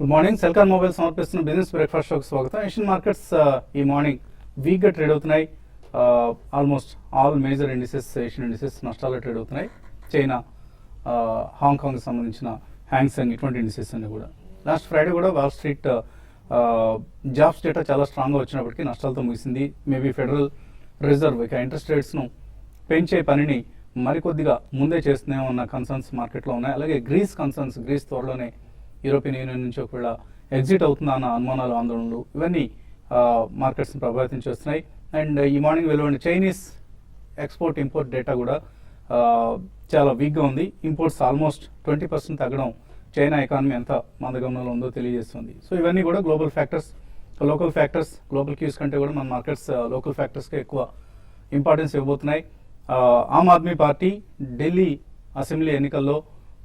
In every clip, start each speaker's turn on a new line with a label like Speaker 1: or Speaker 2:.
Speaker 1: Good morning. Celkon mobile సమర్పిస్తున్న business breakfast షోకి స్వాగతం. ఏషియన్ మార్కెట్స్ ఈ మార్నింగ్ వీక్గా ట్రేడ్ అవుతున్నాయి. Almost all major indices, Asian indices నష్టాలు ట్రేడ్ అవుతున్నాయి. చైనా, హాంకాంగ్కి సంబంధించిన హ్యాంగ్సెంగ్ ఇటువంటి ఇండిసెస్ అన్ని కూడా. లాస్ట్ ఫ్రైడే కూడా వాల్ స్ట్రీట్ జాబ్స్ డేటా చాలా స్ట్రాంగ్గా వచ్చినప్పటికీ నష్టాలతో ముగిసింది. మేబీ ఫెడరల్ రిజర్వ్ ఇక ఇంట్రెస్ట్ రేట్స్ను పెంచే పనిని మరికొద్దిగా ముందే చేస్తున్నామో ఉన్న కన్సర్న్స్ మార్కెట్లో ఉన్నాయి. అలాగే గ్రీస్ కన్సర్న్స్, గ్రీస్ త్వరలోనే యూరోపియన్ యూనియన్ నుంచి ఒకవేళ ఎగ్జిట్ అవుతుందా అన్న అనుమానాలు, ఆందోళనలు ఇవన్నీ మార్కెట్స్ని ప్రభావితం చేస్తున్నాయి. అండ్ ఈ మార్నింగ్ వెలువడిన చైనీస్ ఎక్స్పోర్ట్ ఇంపోర్ట్ డేటా కూడా చాలా వీక్గా ఉంది. ఇంపోర్ట్స్ ఆల్మోస్ట్ 20% తగ్గడం చైనా ఎకానమీ ఎంత మందగమనంలో ఉందో తెలియజేస్తుంది. సో ఇవన్నీ కూడా global factors, local factors, global cues కంటే కూడా మన మార్కెట్స్ లోకల్ ఫ్యాక్టర్స్కి ఎక్కువ ఇంపార్టెన్స్ ఇవ్వబోతున్నాయి. ఆమ్ ఆద్మీ పార్టీ ఢిల్లీ అసెంబ్లీ ఎన్నికల్లో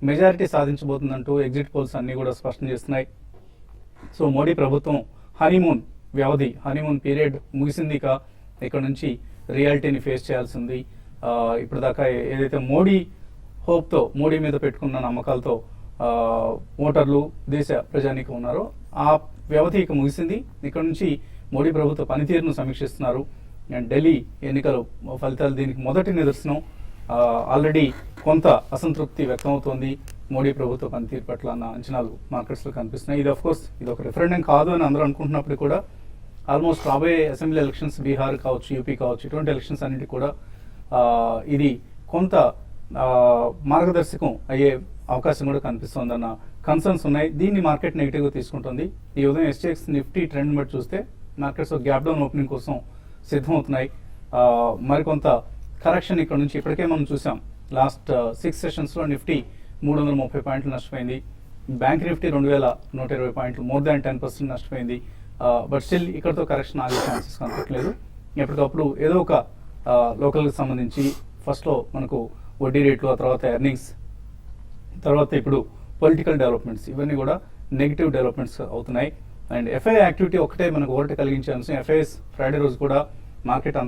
Speaker 1: మెజారిటీ సాధించబోతుందంటూ ఎగ్జిట్ పోల్స్ అన్నీ కూడా స్పష్టం చేస్తున్నాయి. సో మోడీ ప్రభుత్వం హనీమూన్ వ్యవధి, హనీమూన్ పీరియడ్ ముగిసింది. ఇక్కడ నుంచి రియాలిటీని ఫేస్ చేయాల్సింది. ఇప్పుడు దాకా ఏదైతే మోడీ హోప్తో, మోడీ మీద పెట్టుకున్న నమ్మకాలతో ఓటర్లు, దేశ ప్రజానీకం ఉన్నారో ఆ వ్యవధి ఇక ముగిసింది. ఇక్కడ నుంచి మోడీ ప్రభుత్వ పనితీరును సమీక్షిస్తున్నారు. అండ్ ఢిల్లీ ఎన్నికల ఫలితాలు దీనికి మొదటి నిదర్శనం. ఆల్రెడీ కొంత అసంతృప్తి వ్యక్తమవుతోంది మోడీ ప్రభుత్వ పనితీరు పట్ల అన్న అంచనాలు మార్కెట్స్లో కనిపిస్తున్నాయి. ఇది అఫ్కోర్స్ ఇది ఒక రిఫరెండం కాదు అని అందరూ అనుకుంటున్నప్పుడు కూడా ఆల్మోస్ట్ రాబోయే అసెంబ్లీ ఎలక్షన్స్, బీహార్ కావచ్చు, యూపీ కావచ్చు, ఇటువంటి ఎలక్షన్స్ అన్నిటి కూడా ఇది కొంత మార్గదర్శకం అయ్యే అవకాశం కూడా కనిపిస్తోందన్న కన్సర్న్స్ ఉన్నాయి. దీన్ని మార్కెట్ నెగిటివ్గా తీసుకుంటుంది. ఈ ఉదయం SGX నిఫ్టీ ట్రెండ్ బట్టి చూస్తే మార్కెట్స్ గ్యాప్ డౌన్ ఓపెనింగ్ కోసం సిద్ధమవుతున్నాయి. మరికొంత కరెక్షన్ ఇక్కడ నుంచి ఇప్పటికే మనం చూసాం. లాస్ట్ 6 సెషన్స్లో నిఫ్టీ 330 పాయింట్లు నష్టపోయింది. బ్యాంక్ నిఫ్టీ 2120 పాయింట్లు, మోర్ దాన్ 10% నష్టపోయింది. బట్ స్టిల్ ఇక్కడతో కరెక్షన్ ఆగే ఛాన్సెస్ కనపట్లేదు. ఎప్పటికప్పుడు ఏదో ఒక లోకల్కి సంబంధించి ఫస్ట్లో మనకు వడ్డీ రేట్లు, ఆ తర్వాత ఎర్నింగ్స్, తర్వాత ఇప్పుడు పొలిటికల్ డెవలప్మెంట్స్, ఇవన్నీ కూడా నెగిటివ్ డెవలప్మెంట్స్ అవుతున్నాయి. అండ్ FII యాక్టివిటీ ఒకటే మనకు ఓరట కలిగించే అంశం. FIIs ఫ్రైడే రోజు కూడా మార్కెట్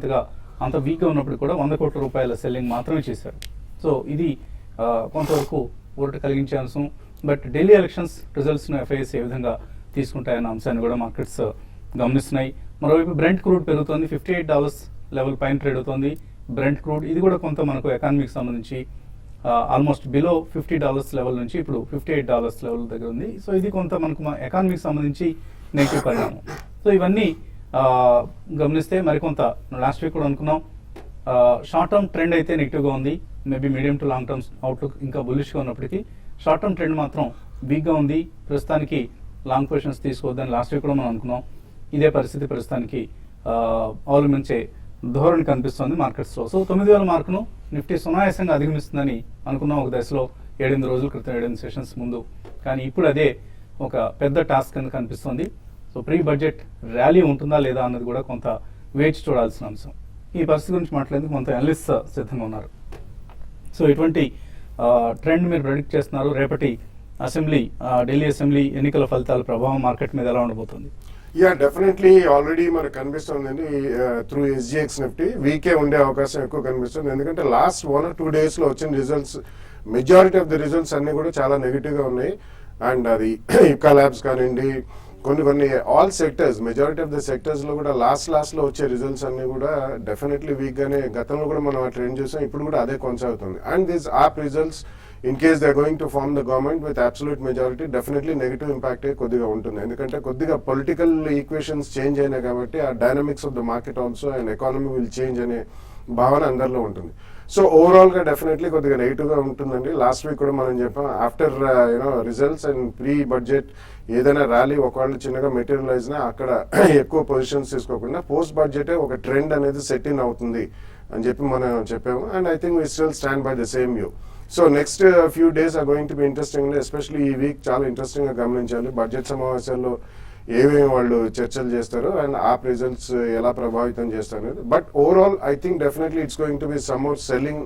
Speaker 1: అంత వీక్గా ఉన్నప్పుడు కూడా 100 కోట్ల రూపాయల సెల్లింగ్ మాత్రమే చేశారు. సో ఇది కొంతవరకు ఊరట కలిగించే అంశం. బట్ ఢిల్లీ ఎలక్షన్స్ రిజల్ట్స్ను FIIs ఏ విధంగా తీసుకుంటాయన్న అంశాన్ని కూడా మార్కెట్స్ గమనిస్తున్నాయి. మరోవైపు బ్రెంట్ క్రూడ్ పెరుగుతోంది. $58 లెవెల్ పైన ట్రేడ్ అవుతోంది బ్రెంట్ క్రూడ్. ఇది కూడా కొంత మనకు ఎకానమీకి సంబంధించి ఆల్మోస్ట్ బిలో $50 లెవెల్ నుంచి ఇప్పుడు $58 లెవెల్ దగ్గర ఉంది. సో ఇది కొంత మనకు ఎకానమీకి సంబంధించి నెగిటివ్ పరిణామం. సో ఇవన్నీ గమనిస్తే మరికొంత లాస్ట్ వీక్ కూడా అనుకున్నాం షార్ట్ టర్మ్ ట్రెండ్ అయితే నెగిటివ్గా ఉంది. Maybe medium to long term outlook ఇంకా బుల్లిష్గా ఉన్నప్పటికీ షార్ట్ టర్మ్ ట్రెండ్ మాత్రం వీక్గా ఉంది. ప్రస్తుతానికి లాంగ్ పొజిషన్స్ తీసుకోవద్దని లాస్ట్ వీక్ కూడా మనం అనుకున్నాం. ఇదే పరిస్థితి ప్రస్తుతానికి అవలంబించే ధోరణి కనిపిస్తోంది మార్కెట్స్లో. సో 9000 మార్కును నిఫ్టీ సునాయాసంగా అధిగమిస్తుందని అనుకున్నాం ఒక దశలో 7-8 రోజుల క్రితం, 7-8 సెషన్స్ ముందు. కానీ ఇప్పుడు అదే ఒక పెద్ద టాస్క్ కింద కనిపిస్తోంది. సో ప్రీ బడ్జెట్ ర్యాలీ ఉంటుందా లేదా అన్నది కూడా కొంత వేచి చూడాల్సిన అంశం. ఈ పరిస్థితి గురించి మాట్లాడేందుకు కొంత అనలిస్ట్ సిద్ధంగా ఉన్నారు. సో ఇటువంటి ట్రెండ్ మీరు ప్రెడిక్ట్ చేస్తున్నారు. రేపటి అసెంబ్లీ, ఢిల్లీ అసెంబ్లీ ఎన్నికల ఫలితాల ప్రభావం మార్కెట్ మీద ఎలా ఉండబోతుంది?
Speaker 2: డెఫినెట్లీ ఆల్రెడీ మనకు కనిపిస్తుందండి. త్రూ SGX నిఫ్టీ వీకే ఉండే అవకాశం ఎక్కువ కనిపిస్తుంది. ఎందుకంటే లాస్ట్ 1 or 2 days లో వచ్చిన results, majority of the results అన్ని కూడా చాలా నెగిటివ్ గా ఉన్నాయి. అండ్ అది ఇకా ల్యాబ్స్ కానివ్వండి, కొన్ని all sectors, majority of the sectors లో కూడా లాస్ట్ లో వచ్చే రిజల్ట్స్ అన్ని కూడా డెఫినెట్లీ వీక్ గానే, గతంలో కూడా మనం ఆ ట్రెండ్ చూసాం, ఇప్పుడు కూడా అదే కొనసాగుతుంది. And this AAP results in case they going to form the government with absolute majority, definitely negative impact కొద్దిగా ఉంటుంది. ఎందుకంటే కొద్దిగా పొలిటికల్ ఈక్వేషన్స్ చేంజ్ అయినాయి కాబట్టి ఆ dynamics of the market also and economy will change అనే భావన అందరిలో ఉంటుంది. సో ఓవరాల్ గా డెఫినెట్లీ కొద్దిగా నెగిటివ్ గా ఉంటుందండి. లాస్ట్ వీక్ కూడా మనం చెప్పాం, after results and pre budget ఏదైనా ర్యాలీ ఒకవేళ చిన్నగా మెటీరియలైజ్ నా అక్కడ ఎక్కువ పొజిషన్స్ తీసుకోకుండా పోస్ట్ బడ్జెటే ఒక ట్రెండ్ అనేది సెట్ ఇన్ అవుతుంది అని చెప్పి మనం చెప్పాము. And I think we still stand by the same view. So next few days are going to be interesting. Especially ఈ వీక్ చాలా ఇంట్రెస్టింగ్ గా గమనించాలి. బడ్జెట్ సమావేశాల్లో ఏమేమి వాళ్ళు చర్చలు చేస్తారు అండ్ ఆ రిజల్ట్స్ ఎలా ప్రభావితం చేస్తారు. But overall I think definitely it's going to be some more selling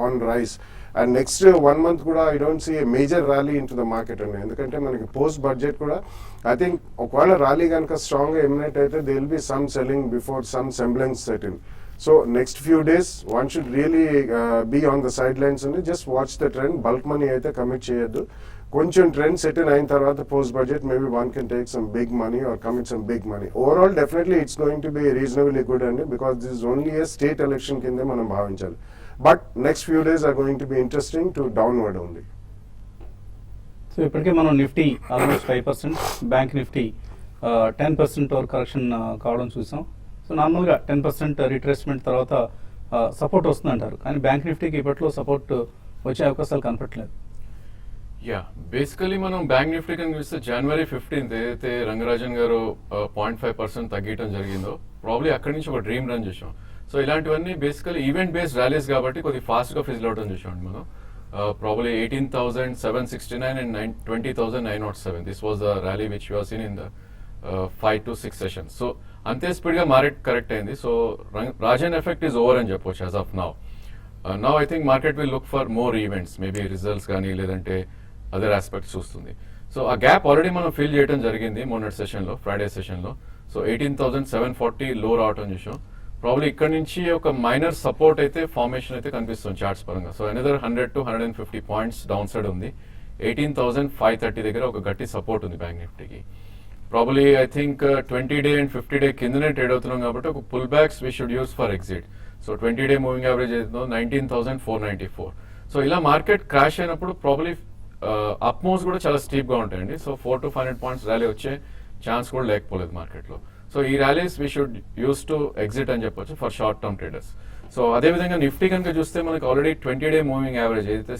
Speaker 2: on rise. And next 1 month కూడా I don't see a major rally in to the market అండి. ఎందుకంటే మనకి పోస్ట్ బడ్జెట్ కూడా I think ఒకవేళ rally కనుక strong గా ఎమినేట్ అయితే they will be some selling before some semblance set in. So next few days one should really be on the sidelines and just watch the trend. Bulk money అయితే commit చేయొద్దు. కొంచెం trend settle అయిన తర్వాత post budget maybe one can take some big money or commit some big money. Overall definitely it's going to be reasonably good అండి, because this is only a state election కిందే మనం భావించాలి. But next few days are going to be interesting to downward ఉంది.
Speaker 1: So ఇప్పటికే మనం Nifty almost 5%, bank Nifty 10% వరకు correction కావడం చూసాం. సో నార్మల్గా 10% రిట్రేస్మెంట్ తర్వాత సపోర్ట్ వస్తుందంటారు, కానీ బ్యాంక్ నిఫ్టీకి ఇప్పట్లో సపోర్ట్ వచ్చే అవకాశాలు కనపట్లేదు.
Speaker 3: యా, బేసికలీ మనం బ్యాంక్ నిఫ్టీ కనుక చూస్తే జనవరి 15th ఏదైతే రంగరాజన్ గారు 0.5% తగ్గడం జరిగిందో ప్రాబ్లీ అక్కడి నుంచి ఒక డ్రీమ్ రన్ చూసాం. సో ఇలాంటివన్నీ బేసికలీ ఈవెంట్ బేస్డ్ ర్యాలీస్ కాబట్టి కొద్దిగా ఫాస్ట్గా ఫిజిల్ అవడం చూసాం మనం. Probably 18,769 and 20,907. This was the rally which you have seen in the 5 to 6 sessions. So అంతే స్పీడ్ గా మార్కెట్ కరెక్ట్ అయింది. So Rajan effect is over అని చెప్పొచ్చు as of now. Now I think market will look for more events, maybe results కానీ లేదంటే other aspects చూస్తుంది. So ఆ gap already మనం ఫిల్ చేయడం జరిగింది మొన్నటి సెషన్లో, ఫ్రైడే సెషన్లో. సో 18,740 లో రావటం చూసాం. ప్రాబ్లీ ఇక్కడ నుంచి ఒక మైనర్ సపోర్ట్ అయితే ఫార్మేషన్ అయితే కనిపిస్తుంది చార్ట్స్ పరంగా. So another 100 to 150 points down side ఉంది. 18,530 దగ్గర ఒక గట్టి సపోర్ట్ ఉంది బ్యాంక్ నిఫ్టీకి. Probably I think 20-day and 50-day కిందనే ట్రేడ్ అవుతున్నాం కాబట్టి ఒక pull backs we should use for exit. So 20-day moving average అవుతుందో 19,494. సో ఇలా మార్కెట్ క్రాష్ అయినప్పుడు ప్రాబ్లీ అప్ మూవ్స్ కూడా చాలా స్టీప్ గా ఉంటాయండి. సో 400 to 500 పాయింట్స్ ర్యాలీ వచ్చే ఛాన్స్ కూడా లేకపోలేదు మార్కెట్లో. సో ఈ rallies we should use to exit అని చెప్పొచ్చు for short term traders. So అదేవిధంగా నిఫ్టీ కనుక చూస్తే మనకి ఆల్రెడీ 20-day మూవింగ్ యావరేజ్ ఏదైతే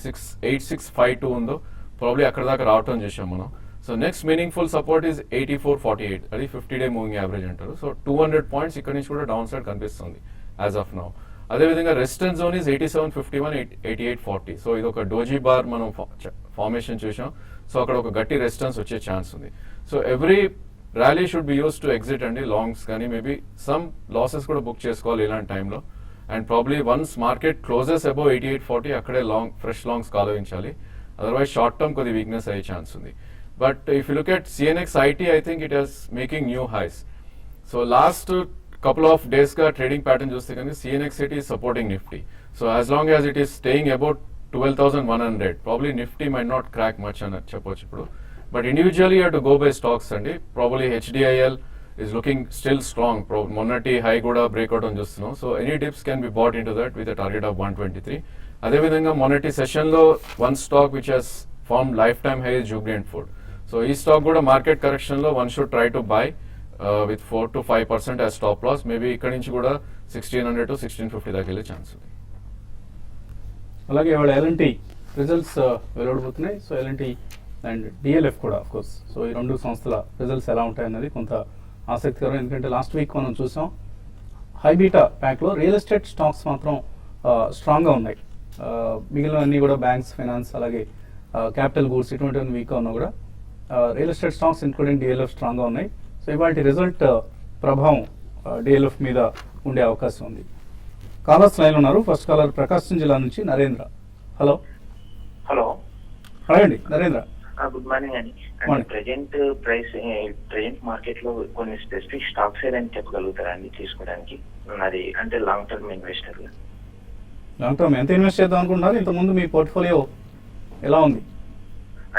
Speaker 3: 8652 ఉందో ప్రాబ్లీ అక్కడ దాకా రావటం చేసాం మనం. So next meaningful support is 8448, అది 50-day మూవింగ్ యావరేజ్ అంటారు. సో 200 పాయింట్స్ ఇక్కడ నుంచి కూడా డౌన్ సైడ్ కనిపిస్తుంది యాజ్ ఆఫ్ నౌ. అదేవిధంగా రెసిస్టెన్స్ జోన్ ఈజ్ 8751, 8840. సో ఇది ఒక డోజీ బార్ మనం ఫార్మేషన్ చూసాం. సో అక్కడ ఒక గట్టి రెసిస్టెన్స్ వచ్చే ఛాన్స్ ఉంది. So every rally should be use to exit అండి, లాంగ్స్ కానీ మేబీ సమ్ లాసెస్ కూడా బుక్ చేసుకోవాలి ఇలాంటి టైంలో. And probably once market closes above 8840 అక్కడే ఫ్రెష్ లాంగ్స్ కాలోచించాలి. అదర్వైజ్ షార్ట్ టర్మ్ కొద్ది వీక్నెస్ అయ్యే ఛాన్స్ ఉంది. But if you look at CNX IT, I think it is making new highs. So last couple of days గా trading pattern చూస్తే కనుక CNX IT is supporting Nifty. So as long as it is staying about 12,100, probably Nifty might not crack much అని చెప్పొచ్చు ఇప్పుడు. But individually you have to go by stocks అండి. Probably HDIL is looking still strong. మొన్నటి high కూడా breakout అని చూస్తున్నాం. So any dips can be bought in to that with target of 123. అదేవిధంగా మొన్నటి సెషన్లో one stock which has form life time high Jubilant Food. So ఈ stock కూడా మార్కెట్ కరెక్షన్లో one should try to buy with 4 to 5% as stop loss. Maybe ఇక్కడ నుంచి కూడా 1600 to 1650 దాకా వెళ్ళే ఛాన్స్ ఉంది.
Speaker 1: అలాగే ఇవాళ ఎల్ఎన్టీ రిజల్ట్స్ వెలువడబోతున్నాయి. సో ఎల్ఎన్టీ అండ్ డిఎల్ఎఫ్ కూడా ఆఫ్ కోర్స్. సో ఈ రెండు సంస్థల రిజల్ట్స్ ఎలా ఉంటాయన్నది కొంత ఆసక్తికరం. ఎందుకంటే లాస్ట్ వీక్ మనం చూసాం హైబీటా ప్యాక్లో రియల్ ఎస్టేట్ స్టాక్స్ మాత్రం స్ట్రాంగ్గా ఉన్నాయి. మిగిలినవన్నీ కూడా బ్యాంక్స్, ఫైనాన్స్, అలాగే క్యాపిటల్ గూడ్స్ ఇటువంటివన్నీ వీక్గా ఉన్నా కూడా real estate stocks including DLF స్ట్రాంగ్గా ఉన్నాయి. సో ఇవాళ రిజల్ట్ ప్రభావం డిఎల్ఎఫ్ మీద ఉండే అవకాశం ఉంది. కాలర్స్ లైన్ ఉన్నారు. ఫస్ట్ కాలర్ ప్రకాశం జిల్లా నుంచి నరేంద్ర. హలో
Speaker 4: హలో
Speaker 1: అడగండి నరేంద్ర.
Speaker 4: గుడ్ మార్నింగ్ అండి.
Speaker 1: Morning.
Speaker 4: ప్రెజెంట్ మార్కెట్ లో కొన్ని స్పెసిఫిక్ స్టాక్స్ ఏదైనా చెప్పగలుగుతారా అండి తీసుకోవడానికి? అది అంటే long term investor.
Speaker 1: Long term ఎంత ఇన్వెస్ట్ చేద్దాం అనుకుంటున్నారు? ఇంతకుముందు మీ పోర్ట్ఫోలియో ఎలా ఉంది?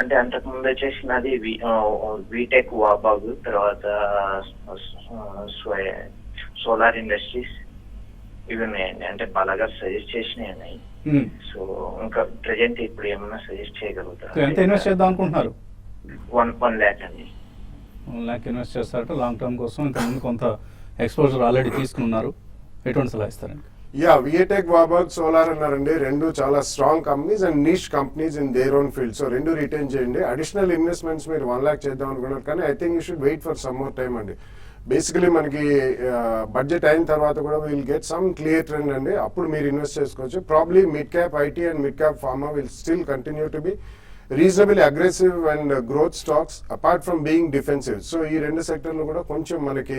Speaker 4: అంటే అంతకు ముందు వచ్చేసి నాది వీటెక్, వాబాగ్, తర్వాత సోలార్ ఇండస్ట్రీస్ ఇవి ఉన్నాయండి. అంటే బాగా సజెస్ట్ చేసినాయి ఉన్నాయి. సో ఇంకా ప్రెజెంట్ ఇప్పుడు ఏమన్నా సజెస్ట్ చేయగలుగుతారు?
Speaker 1: ఎంత ఇన్వెస్ట్ చేద్దాం అనుకుంటున్నారు?
Speaker 4: 1 lakh అండి.
Speaker 1: 1 lakh ఇన్వెస్ట్ చేస్తారట లాంగ్ టర్మ్ కోసం. ఇంతకుముందు కొంత ఎక్స్పోజర్ ఆల్రెడీ తీసుకున్నారు. ఎటువంటి సలహా ఇస్తారండి?
Speaker 2: యా, విఏటెక్, వాబాగ్, సోలార్ అన్నారండి. రెండు చాలా strong companies and niche companies in their own field. So రెండు రిటైన్ చేయండి. అడిషనల్ ఇన్వెస్ట్మెంట్స్ మీరు 1 lakh చేద్దాం అనుకున్నారు, కానీ I think you should wait for some more time అండి. బేసికలీ మనకి బడ్జెట్ అయిన తర్వాత కూడా will get some clear trend అండి. అప్పుడు మీరు ఇన్వెస్ట్ చేసుకోవచ్చు. Probably mid cap IT and mid cap pharma will still continue to be reasonable aggressive and growth stocks apart from being defensive. So ఈ రెండు సెక్టర్లు కూడా కొంచెం మనకి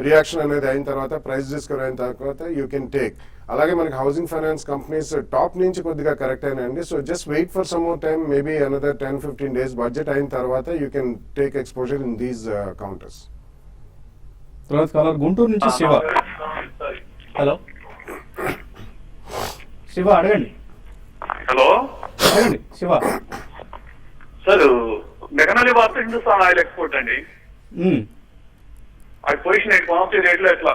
Speaker 2: రియాక్షన్ అనేది అయిన తర్వాత, ప్రైస్ డిస్కవర్ అయిన తర్వాత యూ కెన్ టేక్. అలాగే మనకి హౌసింగ్ ఫైనాన్స్ కంపెనీస్ టాప్ నుంచి కొద్దిగా కరెక్ట్ అయినాయండి. So just wait for some more time, maybe another 10-15 days. Budget అయిన తర్వాత you can take exposure in these counters.
Speaker 1: తర్వాత కాలర్ గుంటూరు నుంచి శివ. హలో శివ, అడగండి.
Speaker 5: హలో
Speaker 1: అడగండి శివ.
Speaker 5: సార్ మెకనాలి వార్త హిందుస్థాన్ ఆయిల్ ఎక్స్పోర్ట్ అండి.
Speaker 1: మ్మ్.
Speaker 5: ఆ పొజిషన్ ఎయిట్ రేట్లో ఎట్లా?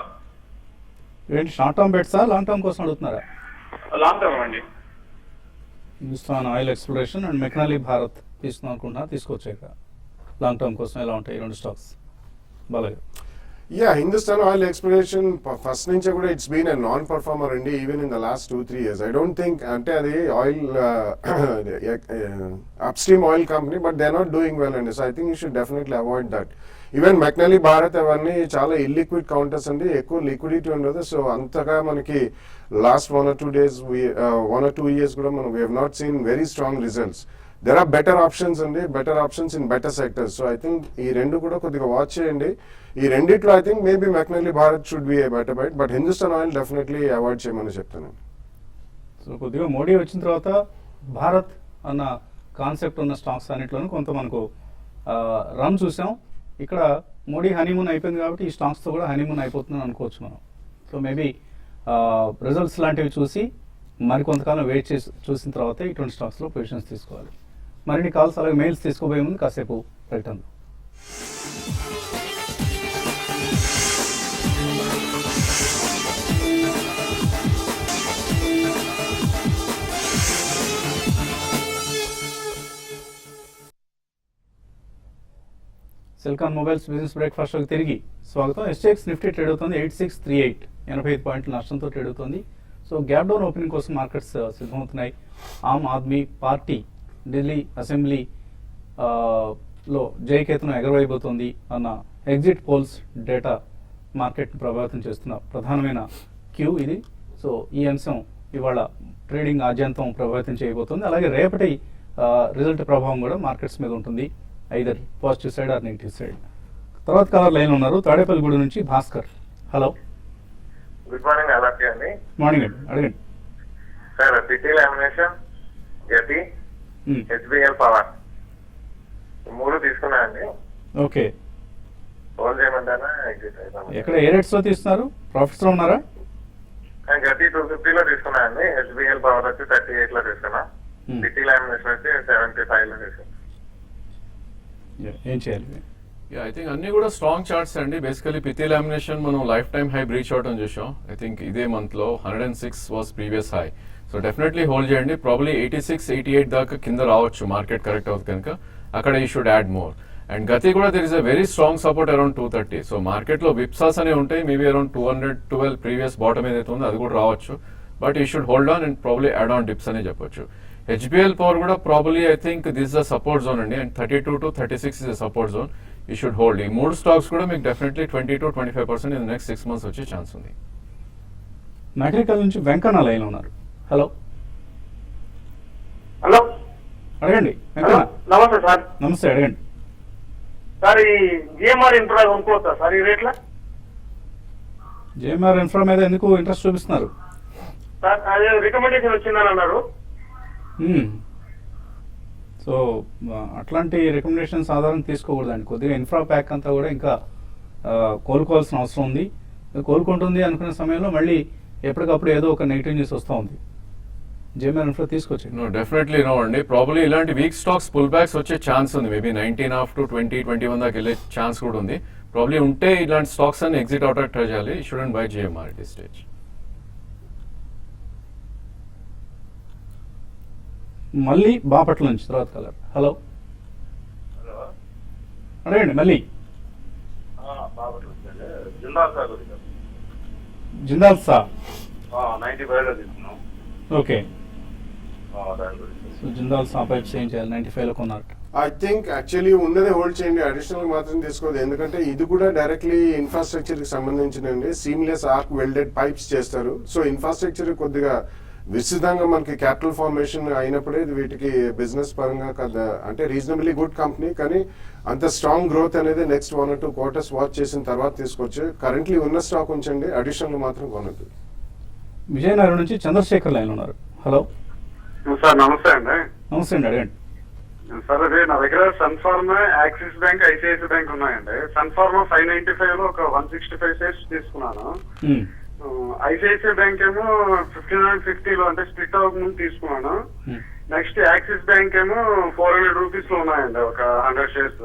Speaker 1: ఏంటి షార్ట్ టర్మ్ బెట్సా లాంగ్ టర్మ్ కోసం అడుగుతున్నారా?
Speaker 5: లాంగ్ టర్మ్ అండి.
Speaker 1: Hindustan oil exploration and McNally Bharat తీసుకుందాం అనుకుంటున్నా, తీసుకొచ్చాక లాంగ్ టర్మ్ కోసం ఎలా ఉంటాయి రెండు స్టాక్స్? బాగా
Speaker 2: yeah, Hindustan oil exploration first నుంచే కూడా it's been a non performer అండి, even in the last 2-3 years. I don't think అంటే అది oil upstream oil company, but they are not doing well అండి. So I think you should definitely avoid that. Even McNally Bharat అవన్నీ చాలా illiquid counters అండి, ఎక్కువ liquidity ఉండదు. So అంతగా మనకి last 1 or 2 days 1 or 2 years కూడా మనం we have not seen very strong results. There are better options అండి, better options in better sectors. So I think ఈ రెండు కూడా కొద్దిగా వాచ్ చేయండి. ఈ రెండిట్లో I think maybe McNally Bharat should be a better bet, but Hindustan oil definitely avoid చేయమని చెప్తాను.
Speaker 1: సో కొద్దిగా మోడీ వచ్చిన తర్వాత భారత్ అన్న కాన్సెప్ట్ ఉన్న స్టాక్స్ అన్నింటిలోనూ కొంత మనకు రన్ చూసాం. ఇక్కడ మోడీ హనీమూన్ అయిపోయింది కాబట్టి ఈ స్టాక్స్తో కూడా హనీమూన్ అయిపోతుందని అనుకోవచ్చు మనం. సో మేబీ రిజల్ట్స్ లాంటివి చూసి మరికొంతకాలం వెయిట్ చేసి చూసిన తర్వాత ఇటువంటి స్టాక్స్లో పొజిషన్స్ తీసుకోవాలి. మరిన్ని కాల్స్ అలాగే మెయిల్స్ తీసుకోబోయే ముందు కాసేపు ప్రకటన. సెల్కాన్ మొబైల్స్ బిజినెస్ బ్రేక్ఫాస్ట్ షోకి తిరిగి స్వాగతం. ఎస్టెక్స్ నిఫ్టీ ట్రేడ్ అవుతుంది 8638, 85 పాయింట్ల నష్టంతో ట్రేడ్ అవుతుంది. సో గ్యాప్ డౌన్ ఓపెనింగ్ కోసం మార్కెట్స్ సిద్ధమవుతున్నాయి. ఆమ్ ఆద్మీ పార్టీ ఢిల్లీ అసెంబ్లీ లో జయకేతనం ఎగరవేయబోతోంది అన్న ఎగ్జిట్ పోల్స్ డేటా మార్కెట్ని ప్రభావితం చేస్తున్న ప్రధానమైన క్యూ ఇది. సో ఈ అంశం ఇవాళ ట్రేడింగ్ ఆద్యంతం ప్రభావితం చేయబోతోంది. అలాగే రేపటి రిజల్ట్ ప్రభావం కూడా మార్కెట్స్ మీద ఉంటుంది, either positive side or negative side. తర్వాత కలర్ లైన్ ఉన్నారు తాడేపల్లిగూడ నుంచి భాస్కర్. Hello,
Speaker 6: good morning. అలాగే అండి.
Speaker 1: మార్నింగ్ అండి, అడగండి
Speaker 6: సార్. సిటీ లామినేషన్, గతి, హెచ్బిఎల్ పవర్ 3 తీసుకున్నా అండి.
Speaker 1: ఓకే,
Speaker 6: హోల్డ్ చేయమంటారా ఎగ్జిట్ అవుతాం?
Speaker 1: ఎక్కడ ఏ రేట్స్ లో తీస్తున్నారు? ప్రాఫిట్స్ లో ఉన్నారా?
Speaker 6: గతి 250 లో తీసుకున్నా అండి. హెచ్బిఎల్ పవర్ వచ్చి 38 లో తీసుకున్నా. సిటీ లామినేషన్ వచ్చి 75 లో తీసుకున్నా.
Speaker 1: ఏం చేయాలి?
Speaker 3: ఐ థింక్ అన్ని కూడా స్ట్రాంగ్ చార్ట్స్ అండి. బేసికలీ పితి లామినేషన్ మనం లైఫ్ టైమ్ హై బ్రీచ్ అవటం చూసాం. ఐ థింక్ ఇదే మంత్ లో 106 was previous high. So definitely hold చేయండి. ప్రాబ్లీ 86, 88 దాకా కింద రావచ్చు మార్కెట్ కరెక్ట్ అవుతుంది కనుక అక్కడ you should add more. And గతి కూడా there is a very strong support around 230. So market లో విప్సాస్ అనేవి ఉంటాయి, మేబీ అరౌండ్ 212 ప్రీవియస్ బాటమ్ ఏదైతే ఉందో అది కూడా రావచ్చు. But you should hold on and probably add on dips అనే చెప్పొచ్చు. హెచ్బిఎల్ పవర్ కూడా probably I think this is a support zone అండి, and 32 to 36 is a support zone. You should hold. ఈ 3 స్టాక్స్ కూడా మీకు definitely 20 to 25% in next 6 months వచ్చే chance ఉంది.
Speaker 1: మెకానికల్ నుంచి వెంకన్న లైన్ ఉన్నారు. హలో,
Speaker 5: హలో,
Speaker 1: అడగండి
Speaker 5: హలో,
Speaker 1: వెంకన్న.
Speaker 5: నమస్తే సార్.
Speaker 1: నమస్తే, అడగండి
Speaker 5: సార్ ఈ జిఎంఆర్ ఇన్ఫ్రా కొనుక్కోవచ్చా సార్ ఈ రేట్ల?
Speaker 1: జేఎంఆర్ ఇన్ఫ్రా మీద ఎందుకు ఇంట్రెస్ట్ చూపిస్తున్నారు?
Speaker 5: సార్ అదే రికమెండేషన్ వచ్చిందని అన్నారు.
Speaker 1: సో అట్లాంటి రికమెండేషన్స్ ఆధారం తీసుకోకూడదండి. కొద్దిగా ఇన్ఫ్రా ప్యాక్ అంతా కూడా ఇంకా కోలుకోవాల్సిన అవసరం ఉంది. కోలుకుంటుంది అనుకునే సమయంలో మళ్ళీ ఎప్పటికప్పుడు ఏదో ఒక నెగిటివ్ న్యూస్ వస్తూ ఉంది. జేఎంఆర్ ఇన్ఫ్రా తీసుకొచ్చి
Speaker 3: డెఫినెట్లీ నో అండి. ప్రాబ్లీ ఇలాంటి వీక్ స్టాక్స్ పుల్ బ్యాక్స్ వచ్చే ఛాన్స్ ఉంది. మేబీ 19 to 20, 21 దాకా వెళ్ళే ఛాన్స్ కూడా ఉంది. ప్రాబ్లీ ఉంటే ఇలాంటి స్టాక్స్ అని ఎగ్జిట్ అవుట్ ట్రై చేయాలి. Student by GMR at this stage.
Speaker 1: మళ్ళీ బాపట్ల నుంచి తర్వాత కలర్. హలో, అడగండి మళ్ళీ. జిందాల్ సా
Speaker 5: 95 లో తీసుకున్నాం.
Speaker 1: ఓకే, సో జిందాల్ సా పైప్స్ ఏం చేయాలి? 95 లో కొన్నారు.
Speaker 2: ఐ థింక్ యాక్చువల్లీ ఉన్నదే హోల్డ్ చేయండి, అడిషనల్ మాత్రం తీసుకోవద్దు. ఎందుకంటే ఇది కూడా డైరెక్ట్లీ ఇన్ఫ్రాస్ట్రక్చర్ కి సంబంధించినండి. సీమ్లెస్ ఆర్క్ వెల్డెడ్ పైప్స్ చేస్తారు. సో ఇన్ఫ్రాస్ట్రక్చర్ కొద్దిగా విస్తృతంగా మనకి క్యాపిటల్ ఫార్మేషన్ అయినప్పుడే వీటికి బిజినెస్ పరంగా కదా అంటే రీజనబుల్లీ గుడ్ కంపెనీ, కానీ అంత స్ట్రాంగ్ గ్రోత్ అనేది నెక్స్ట్ 1 or 2 quarters వాచ్ చేసిన తర్వాత తీసుకోవచ్చు. కరెంట్లీ ఉన్న స్టాక్ ఉంచండి, అడిషనల్ మాత్రం కొనద్దు.
Speaker 1: విజయనగరం నుంచి చంద్రశేఖర్ లైన్ ఉన్నారు. హలో
Speaker 5: సార్ నమస్తే అండి.
Speaker 1: నమస్తే అండి, అడగండి.
Speaker 5: సార్ అదే నా దగ్గర Sun Pharma, axis bank, ICICI bank ఉన్నాయండి. సన్ఫార్మా 595 లో ఒక 165 షేర్స్ తీసుకున్నాను. ఐసిఐసిఐ బ్యాంక్ ఏమో 5950 లో అంటే స్ప్లిట్ అవ్వక ముందు తీసుకున్నాను. నెక్స్ట్ యాక్సిస్ బ్యాంక్ ఏమో 400 రూపీస్ లో ఉన్నాయండి ఒక 100 షేర్స్.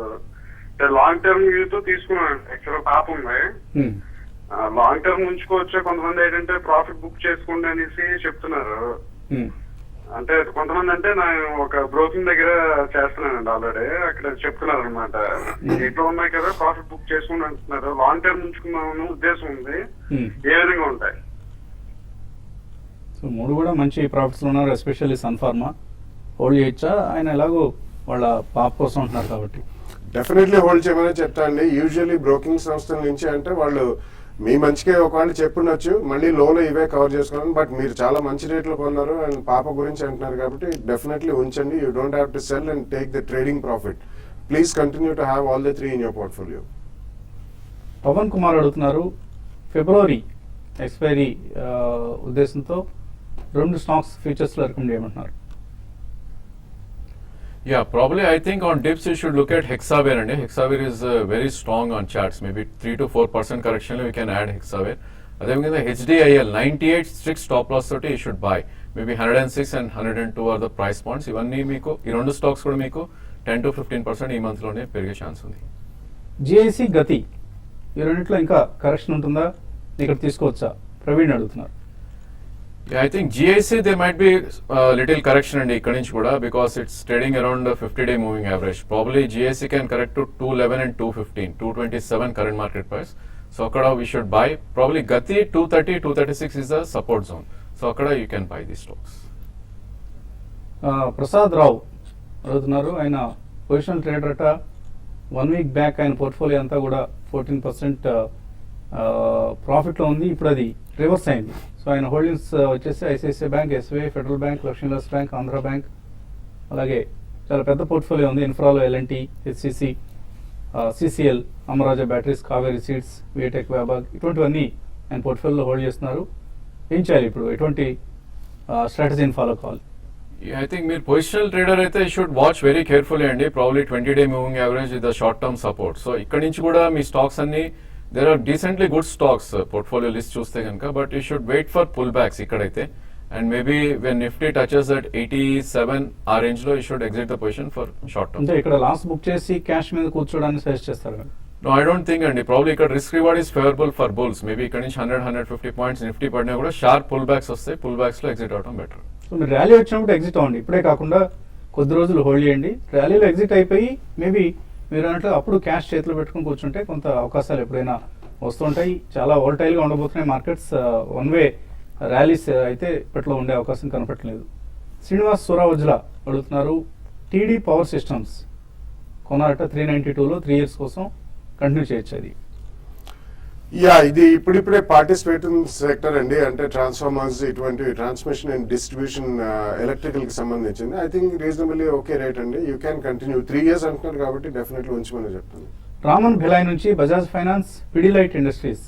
Speaker 5: లాంగ్ టర్మ్ వ్యూ తో తీసుకున్నాను. యాక్చువల్ పాప ఉంది,
Speaker 1: Hmm.
Speaker 5: లాంగ్ టర్మ్ ఉంచుకోవచ్చు. కొంతమంది ఏంటంటే ప్రాఫిట్ బుక్ చేసుకోండి అనేసి చెప్తున్నారు.
Speaker 1: Hmm.
Speaker 5: అంటే కొంతమంది అంటే నేను ఒక బ్రోకింగ్ దగ్గర చేస్తున్నానండి ఆల్రెడీ, అక్కడ చెప్తున్నారు అనమాట ఇట్లా ఉన్నాయి కదా ప్రాఫిట్ బుక్ చేసుకుని అంటున్నారు. లాంగ్ టర్మ్ ఉంచుకున్నామని ఉద్దేశం ఉంది.
Speaker 1: Hmm.
Speaker 5: ఏ విధంగా ఉంటాయి?
Speaker 1: సో మూడు కూడా మంచి ప్రాఫిట్స్లో ఉన్నారు, ఎస్పెషల్లీ సన్ఫార్మా. హోల్డ్ చేయొచ్చా? ఆయన ఎలాగో వాళ్ళ పాప కోసం ఉంటున్నారు కాబట్టి.
Speaker 2: డెఫినెట్లీ హోల్డ్ చేయమని చెప్తా అండి. యూజువల్లీ బ్రోకింగ్ సంస్థల నుంచి అంటే వాళ్ళు మీ మంచికే ఒకవేళ చెప్పుండొచ్చు, మళ్ళీ లోలో ఇవే కవర్ చేసుకోవాలి. బట్ మీరు చాలా మంచి రేట్లో కొన్నారు అండ్ పాప గురించి అంటున్నారు కాబట్టి డెఫినెట్లీ ఉంచండి. You don't have to sell and take the trading profit. Please continue to have all the 3 in your portfolio.
Speaker 1: Pawan Kumar అడుగుతున్నారు, ఫిబ్రవరి ఎక్స్పైరీ ఉద్దేశంతో 2 స్టాక్స్ ఫ్యూచర్స్లో రికమెండ్ చేయమంటున్నారు.
Speaker 3: Yeah, probably I think on dips you should look at Hexaware and Hexaware is very strong on charts. Maybe 3 to 4% correction we can add Hexaware. Adevanga HDIL 98 strict stop loss toti you should buy. Maybe 106 and 102 are the price points. Ivanni meeku ee rendu stocks kuda meeku 10 to 15% ee month lone perige chance undi.
Speaker 1: GIC గతి ఈ రెండిట్లో ఇంకా correction ఉంటుందా, ఇక్కడ తీసుకోవచ్చా? ప్రవీణ్ అడుగుతున్నారు.
Speaker 3: Yeah, I think GIC there might be little correction and ikkadi nunchi kuda because it's trading around 50-day moving average. Probably GIC can correct to 211 and 215, 227 current market price. So akkada we should buy. Probably Gati 230, 236 is the support zone. So akkada you can buy these stocks.
Speaker 1: Prasad రావు అడుగుతున్నారు, ఆయన position trader అట. 1 week back ఆయన portfolio అంతా కూడా 14% ప్రాఫిట్లో ఉంది. ఇప్పుడు అది reverse అయింది. సో ఆయన హోల్డింగ్స్ వచ్చేసి ICICI bank, SBI, Federal bank, Lakshmi Vilas bank, Andhra bank, అలాగే చాలా పెద్ద పోర్ట్ఫోలియో ఉంది. ఇన్ఫ్రాలో L and T, HCC, CCL, Amara Raja batteries, Kaveri seeds, VA Tech, Wabag, ఇటువంటివన్నీ ఆయన పోర్ట్ఫోలియోలో హోల్డ్ చేస్తున్నారు. ఏం చేయాలి ఇప్పుడు? ఎటువంటి స్ట్రాటజీని ఫాలో కావాలి?
Speaker 3: Yeah, I think మీరు పొజిషనల్ ట్రేడర్ అయితే you should watch very carefully అండి. Probably 20-day moving average with the short term support. So ఇక్కడ నుంచి కూడా మీ స్టాక్స్ అన్ని there are decently good stocks portfolio list చూస్తే కనుక, but you should wait for pull backs ఇక్కడైతే. And maybe when Nifty touches that 87 ఆ range లో you should exit the position for short term.
Speaker 1: అంటే ఇక్కడ లాస్ట్ బుక్ చేసి cash మీద కూర్చోడానికి సజెస్ట్ చేస్తారు కదా?
Speaker 3: నో, ఐ డోంట్ థింక్ అండి. ప్రాబ్లీ ఇక్కడ risk reward is favourable for bulls. Maybe ఇక్కడ నుంచి 100-150 పాయింట్స్ నిఫ్టీ పడినా కూడా షార్ప్ పుల్ బ్యాక్స్ వస్తాయి. పుల్ బ్యాక్స్ లో ఎగ్జిట్ అవడం బెటర్.
Speaker 1: సో మీరు ర్యాలీ వచ్చినప్పుడు ఎగ్జిట్ అవ్వండి. ఇప్పుడే కాకుండా కొద్ది రోజులు హోల్డ్ చేయండి. ర్యాలీలో ఎగ్జిట్ అయిపోయి మేబీ మీరు అన్నట్లు అప్పుడు క్యాష్ చేతిలో పెట్టుకుని కూర్చుంటే కొంత అవకాశాలు ఎప్పుడైనా వస్తుంటాయి. చాలా వోల్టైల్గా ఉండబోతున్నాయి మార్కెట్స్. 1 వే ర్యాలీస్ అయితే ఇప్పట్లో ఉండే అవకాశం కనపట్లేదు. శ్రీనివాస్ సూరావజ్లా అడుగుతున్నారు, టీడీ పవర్ సిస్టమ్స్ కొన్నారట 392లో 3 years కోసం, కంటిన్యూ చేయొచ్చు అది?
Speaker 2: యా, ఇది ఇప్పుడిప్పుడే పార్టిసిపేటింగ్ సెక్టర్ అండి. అంటే ట్రాన్స్ఫార్మర్స్, ఇటువంటి ట్రాన్స్మిషన్ అండ్ డిస్ట్రిబ్యూషన్ ఎలక్ట్రికల్ కి సంబంధించింది. I think reasonably okay rate అండి. You can continue. 3 years అంటున్నారు కాబట్టి డెఫినెట్లీ ఉంచమని చెప్తాను.
Speaker 1: రామన్ భిలాయ్ నుంచి Bajaj finance, Pidilite industries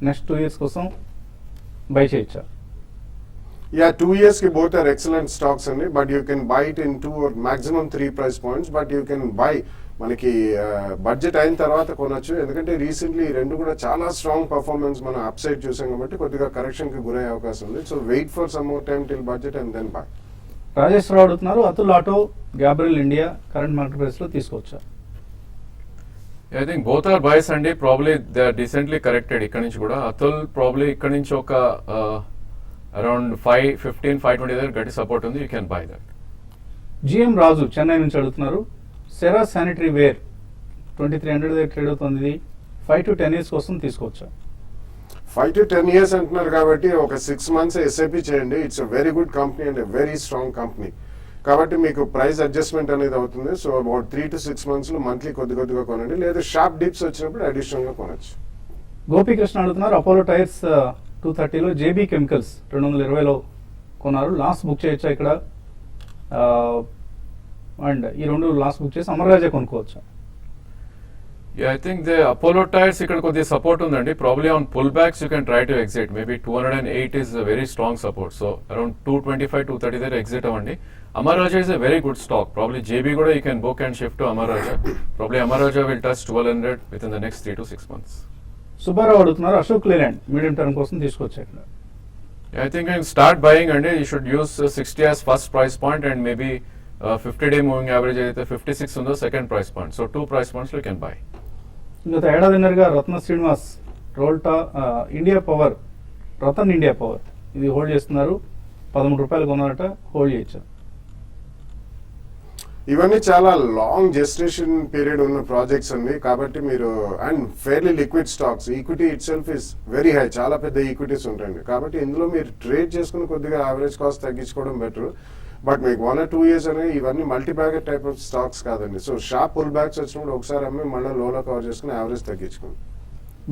Speaker 1: next 2 years కోసం బై చేయొచ్చా?
Speaker 2: యా, 2 years కి బోత్ ఆర్ ఎక్సలెంట్ స్టాక్స్ అండి. But you can buy it in 2 or maximum 3 price points. But you can buy మనకి బడ్జెట్ అయిన తర్వాత కొనొచ్చు. ఎందుకంటే రీసెంట్లీ ఈ రెండు కూడా చాలా స్ట్రాంగ్ పర్ఫార్మెన్స్ మనం అప్ సైడ్ చూసాం కాబట్టి కొద్దిగా కరెక్షన్ కి గురయ్యే అవకాశం ఉంది. So wait for some more time till budget and then buy.
Speaker 1: Rajeshwara Rao అడుగుతున్నారు, Atul auto, Gabriel India current market price లో తీసుకోవచ్చా?
Speaker 3: I think both are buys అండి. Probably they are decently corrected. ఇక్కడ నుంచి కూడా అతుల్ ప్రాబ్లీ ఇక్కడ నుంచి ఒక అరౌండ్ 515, 520 దగ్గర గట్టి సపోర్ట్ ఉంది. You can buy that.
Speaker 1: GM Raju Chennai నుంచి అడుగుతున్నారు, సెరా శానిటరీ వేర్ 2300 దగ్గర ట్రేడ్ అవుతుంది. ఇది 5 to 10 years కోసం తీసుకోవచ్చా?
Speaker 2: 5 to 10 years అంటున్నారు కాబట్టి ఒక 6 months ఎస్ఐపి చేయండి. It's a very good company and very strong company కాబట్టి మీకు ప్రైస్ అడ్జస్ట్మెంట్ అనేది అవుతుంది. సో అబౌట్ 3 to 6 months లో మంత్లీ కొద్దిగా కొనండి. లేదా షార్ప్ డిప్స్ వచ్చినప్పుడు అడిషనల్ గా కొనొచ్చు.
Speaker 1: గోపీకృష్ణ అడుగుతున్నారు, అపోలో టైర్స్ 230లో, జేబీ కెమికల్స్ 220లో కొన్నారు. లాస్ట్ బుక్ చేయొచ్చా ఇక్కడ? అండ్ ఈ రెండు లాస్ట్ బుక్ చేసి అమర్రాజా కొనుక్కోవచ్చా?
Speaker 3: I think they Apollo tyres ఇక్కడ కొద్దిగా సపోర్ట్ ఉందండి. Probably on pull backs you can try to exit. Maybe 208 is very strong support. So around 225, 230 దగ్గర ఎగ్జిట్ అవ్వండి. Amara Raja is a very good stock. Probably JB కూడా you can book and shift to Amara Raja. Probably Amara Raja will touch 1200 with in the next 3 to 6 months.
Speaker 1: Subbarao అడుగుతున్నారు, Ashok Layland medium term కోసం తీసుకోవచ్చు ఇక్కడ?
Speaker 3: I think you can start buying and you should use 60 as first price point and maybe 50-day moving average అయితే 56 ఉందో second price point. So 2 price points you can buy.
Speaker 1: గత ఏడాదిన్నరగా Ratna Srinivas Rolta India power Ratan India power ఇది hold చేస్తున్నారు. 13 రూపాయలు కొన్నారట, hold చేయొచ్చు.
Speaker 2: ఇవన్నీ చాలా లాంగ్ జెస్టేషన్ పీరియడ్ ఉన్న ప్రాజెక్ట్స్ అండి. కాబట్టి మీరు and fairly liquid stocks, equity it self is very high, చాలా పెద్ద ఈక్విటీస్ ఉంటాయండి. కాబట్టి ఇందులో మీరు ట్రేడ్ చేసుకుని కొద్దిగా యావరేజ్ కాస్ట్ తగ్గించుకోవడం బెటర్. బట్ మీకు 1 or 2 years అనేవి ఇవన్నీ multi bagger type of stocks కాదండి. సో షార్ప్ పుల్ బ్యాక్స్ వచ్చినప్పుడు ఒకసారి అమ్మి మళ్ళీ లోలో కవర్ చేసుకుని యావరేజ్ తగ్గించుకోండి.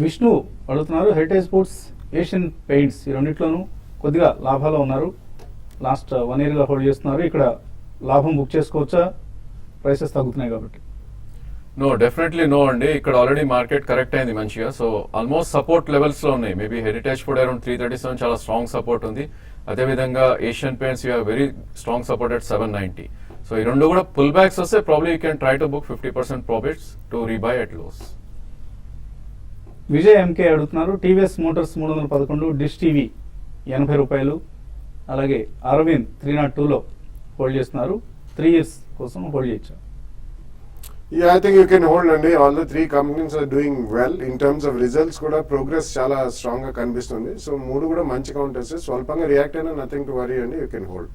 Speaker 1: విష్ణు అడుగుతున్నారు, హెరిటేజ్ ఫుడ్స్, ఏషియన్ పెయింట్స్ ఈ రెండిట్లోనూ కొద్దిగా లాభాలు ఉన్నారు. లాస్ట్ 1 yearగా హోల్డ్ చేస్తున్నారు. ఇక్కడ లాభం బుక్ చేసుకోవచ్చా, ప్రైసెస్ తగ్గుతున్నాయి కాబట్టి?
Speaker 3: నో, డెఫినెట్లీ నో అండి. ఇక్కడ ఆల్రెడీ మార్కెట్ కరెక్ట్ అయింది మంచిగా. సో ఆల్మోస్ట్ సపోర్ట్ లెవెల్స్ లో ఉన్నాయి. మేబీ హెరిటేజ్ ఫుడ్ అరౌండ్ 337 చాలా స్ట్రాంగ్ సపోర్ట్ ఉంది. అదేవిధంగా Asian paints you have very strong support at 790. So ఈ రెండు కూడా పుల్ బ్యాక్స్ వస్తే probably you can try to book 50% profits to rebuy at lows.
Speaker 1: Vijay MK అడుగుతున్నారు, టీవీఎస్ మోటార్స్ 311, డిష్ టీవీ 80 రూపాయలు, అలాగే అరవింద్ 302లో హోల్డ్ చేస్తున్నారు. 3 years కోసం హోల్డ్ చేయొచ్చు.
Speaker 2: I think you can hold అండి. All the 3 companies are doing well in terms of results కూడా progress చాలా strong గా కనిపిస్తుంది. సో 3 కూడా మంచి కౌంటర్స్, స్వల్పంగా రియాక్ట్ అయినా నథింగ్ టు వరీ అండి. You can hold.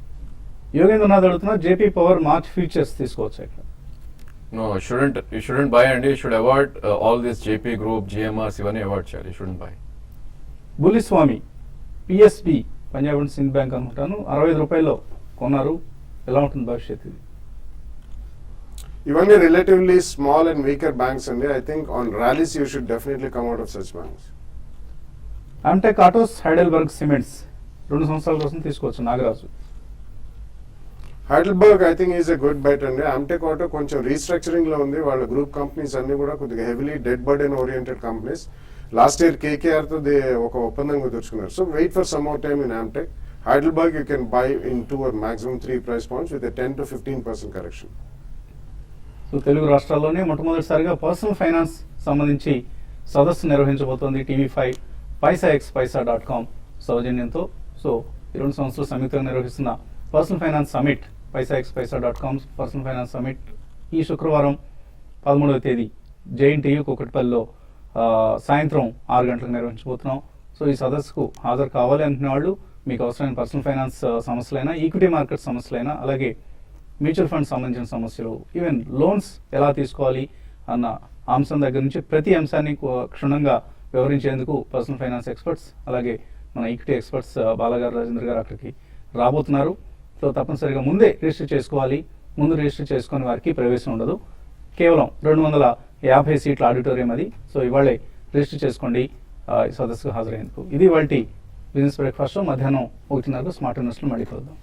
Speaker 1: యోగేంద్రనాథ్ అడుగుతున్నారు, జేపీ పవర్ మార్చ్ ఫ్యూచర్స్ తీసుకోవచ్చు ఇక్కడ?
Speaker 3: నో, you shouldn't buy అండి. You should avoid all this JP Group, GMRs ఇవన్నీ అవాయిడ్ చేయాలి. You shouldn't buy.
Speaker 1: Bulliswamy PSB Punjab and Sind bank అనుకుంటాను, 65 రూపాయల్లో కొన్నారు. ఎలా ఉంటుంది భవిష్యత్తు ఇది?
Speaker 2: ఇవన్నీ relatively small and weaker banks అండి. I think on rallies you should definitely come out of such banks.
Speaker 1: Amtek autos, Heidelberg cements 2 సంవత్సరాల కోసం తీసుకోవచ్చు. Nagaraju,
Speaker 2: Heidelberg I think is a good bet అండి. ఆమ్టెక్ ఆటో కొంచెం రీస్ట్రక్చరింగ్ లో ఉంది. వాళ్ళ గ్రూప్ కంపెనీస్ అన్ని కూడా కొద్దిగా heavily debt burden oriented companies. Last year KKR తో ఒక ఒప్పందం కుదుర్చుకున్నారు. So wait for some more time in Amtek. Heidelberg you can buy in 2 or maximum 3 price points with a 10 to 15% correction.
Speaker 1: So Telugu రాష్ట్రాల్లోనే మొట్టమొదటిసారిగా personal finance సంబంధించి సదస్సు నిర్వహించబోతోంది TV5 paisaxpaisa.com సౌజన్యంతో. So ఈ 2 సంవత్సరాలు సంయుక్తంగా నిర్వహిస్తున్న personal finance summit paisaxpaisa.com personal finance summit ఈ శుక్రవారం 13వ తేదీ JNTU కూకట్పల్లిలో సాయంత్రం 6 గంటలకు నిర్వహించబోతున్నాం. సో ఈ సదస్సుకు హాజరు కావాలి అనుకునే వాళ్ళు, మీకు అవసరమైన పర్సనల్ ఫైనాన్స్ సమస్యలైనా, ఈక్విటీ మార్కెట్ సమస్యలైనా, అలాగే మ్యూచువల్ ఫండ్ సంబంధించిన సమస్యలు, ఈవెన్ లోన్స్ ఎలా తీసుకోవాలి అన్న అంశం దగ్గర నుంచి ప్రతి అంశాన్ని క్షుణ్ణంగా వివరించేందుకు పర్సనల్ ఫైనాన్స్ ఎక్స్పర్ట్స్, అలాగే మన ఈక్విటీ ఎక్స్పర్ట్స్ బాలగారు, రాజేంద్ర గారు అక్కడికి రాబోతున్నారు. సో తప్పనిసరిగా ముందే రిజిస్టర్ చేసుకోవాలి. ముందు రిజిస్టర్ చేసుకునే వారికి ప్రవేశం ఉండదు. కేవలం 250 సీట్ల ఆడిటోరియం అది. సో ఇవాళే రిజిస్టర్ చేసుకోండి ఈ సదస్సుకు హాజరయ్యేందుకు. ఇది వాటి బిజినెస్ బ్రేక్ఫాస్ట్. మధ్యాహ్నం 1:30 స్మార్ట్ ఇన్వెస్ట్లో మళ్ళీ కలుద్దాం.